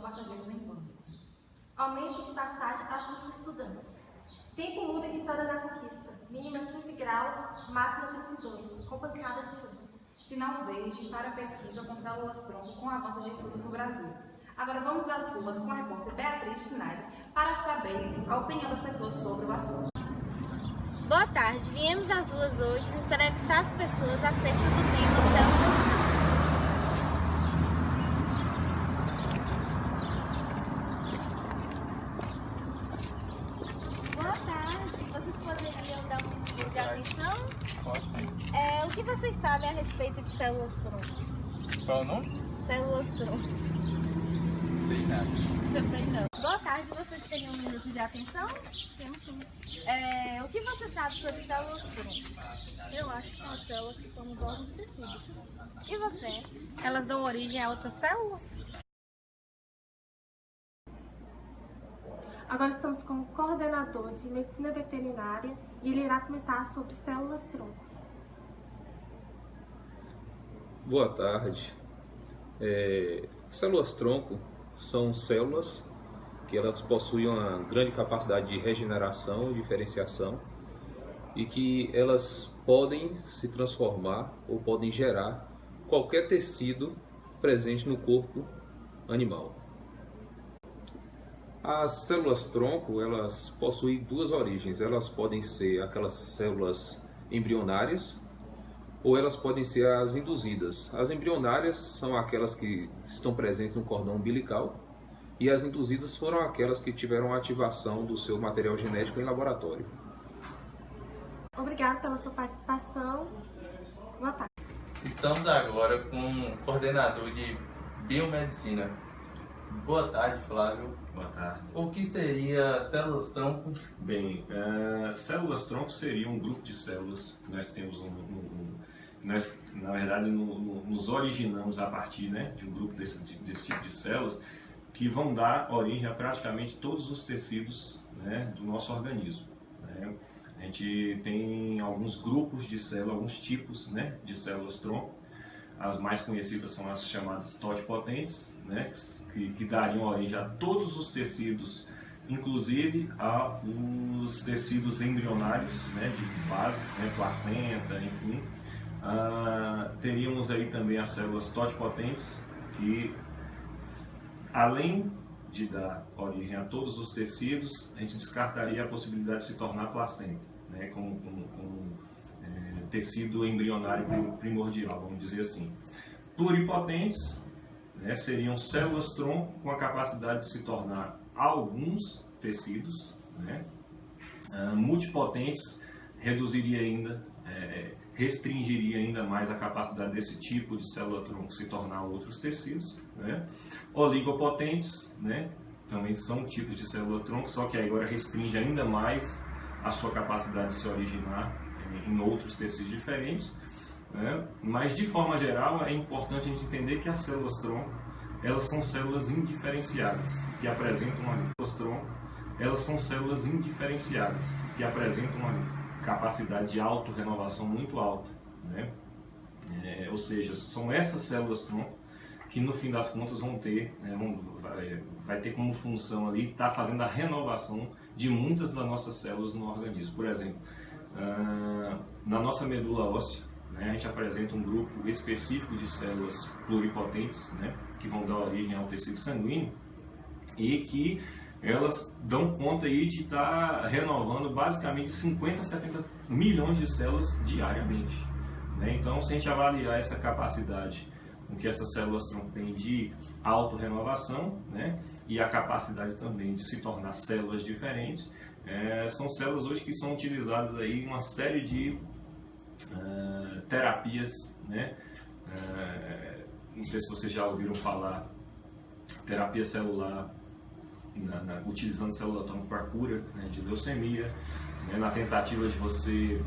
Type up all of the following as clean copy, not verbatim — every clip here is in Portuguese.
passageiros em vão. Aumento de passagem para os estudantes. Tempo muda em Vitória da Conquista. Mínima 15 graus, máxima 32, com pancada de chuva. Sinal verde para pesquisa com células-tronco com avanço de estudos no Brasil. Agora vamos às ruas com a repórter Beatriz Schneider para saber a opinião das pessoas sobre o assunto. Boa tarde, viemos às ruas hoje entrevistar as pessoas acerca do tema células-tronco. Boa tarde, vocês poderiam dar um pouco de atenção? Pode sim. O que vocês sabem a respeito de células-troncos? Qual o nome? Células-troncos. Não tem nada. Também não. Boa tarde, vocês têm um minuto de atenção? Temos sim. O que você sabe sobre células-tronco? Eu acho que são as células que estão nos órgãos e tecidos. E você? Elas dão origem a outras células? Agora estamos com o coordenador de medicina veterinária e ele irá comentar sobre células-troncos. Boa tarde. Células-tronco são células que elas possuem uma grande capacidade de regeneração e diferenciação e que elas podem se transformar ou podem gerar qualquer tecido presente no corpo animal. As células-tronco, elas possuem duas origens. Elas podem ser aquelas células embrionárias ou elas podem ser as induzidas. As embrionárias são aquelas que estão presentes no cordão umbilical e as induzidas foram aquelas que tiveram a ativação do seu material genético em laboratório. Obrigada pela sua participação. Boa tarde. Estamos agora com o coordenador de biomedicina. Boa tarde, Flávio. Boa tarde. O que seria células-tronco? Bem, células-tronco seria um grupo de células que nós temos nós, na verdade, nos originamos a partir, né, de um grupo desse tipo de células que vão dar origem a praticamente todos os tecidos, né, do nosso organismo. Né? A gente tem alguns grupos de células, alguns tipos, né, de células-tronco. As mais conhecidas são as chamadas totipotentes, né, que dariam origem a todos os tecidos, inclusive aos tecidos embrionários, né, de base, né, placenta, enfim. Teríamos aí também as células totipotentes, que além de dar origem a todos os tecidos, a gente descartaria a possibilidade de se tornar placenta, né, como tecido embrionário primordial, vamos dizer assim. Pluripotentes, né, seriam células-tronco com a capacidade de se tornar alguns tecidos, né. Multipotentes reduziria ainda, restringiria ainda mais a capacidade desse tipo de célula-tronco se tornar outros tecidos, né. Oligopotentes, né, também são tipos de célula-tronco, só que agora restringe ainda mais a sua capacidade de se originar em outros tecidos diferentes, né? Mas de forma geral é importante a gente entender que as células-tronco, elas são células indiferenciadas, que apresentam elas são células indiferenciadas, que apresentam uma capacidade de autorrenovação muito alta, né? Ou seja, são essas células-tronco que no fim das contas vão ter, né, vai ter como função ali estar fazendo a renovação de muitas das nossas células no organismo. Por exemplo, na nossa medula óssea, né, a gente apresenta um grupo específico de células pluripotentes, né, que vão dar origem ao tecido sanguíneo e que elas dão conta aí de estar renovando basicamente 50 a 70 milhões de células diariamente, né? Então, se a gente avaliar essa capacidade com que essas células-tronco têm de autorrenovação, né, e a capacidade também de se tornar células diferentes, são células hoje que são utilizadas aí em uma série de terapias, né? Não sei se vocês já ouviram falar terapia celular, utilizando célula-tronco para cura, né, de leucemia, né, na tentativa de você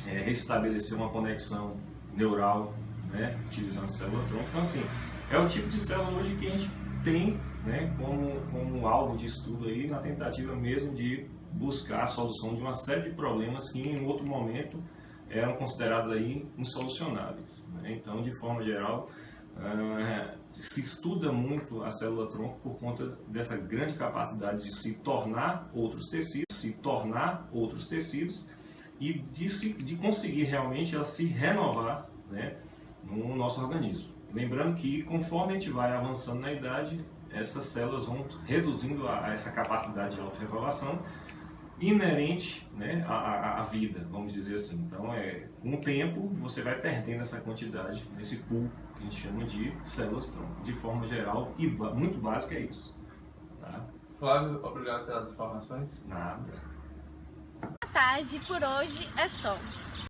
restabelecer uma conexão neural, né, utilizando célula-tronco. Então, assim, é o tipo de célula hoje que a gente tem, né, como alvo de estudo aí, na tentativa mesmo de buscar a solução de uma série de problemas que em outro momento eram considerados aí insolucionáveis, né? Então, de forma geral, se estuda muito a célula-tronco por conta dessa grande capacidade de se tornar outros tecidos, e de conseguir realmente ela se renovar, né, no nosso organismo. Lembrando que conforme a gente vai avançando na idade, essas células vão reduzindo a essa capacidade de autorregulação inerente, né, à vida, vamos dizer assim. Então, com o tempo, você vai perdendo essa quantidade, esse pool que a gente chama de células-tronco. De forma geral e muito básica é isso. Tá? Flávio, obrigado pelas informações. Nada. Boa tarde, por hoje é só.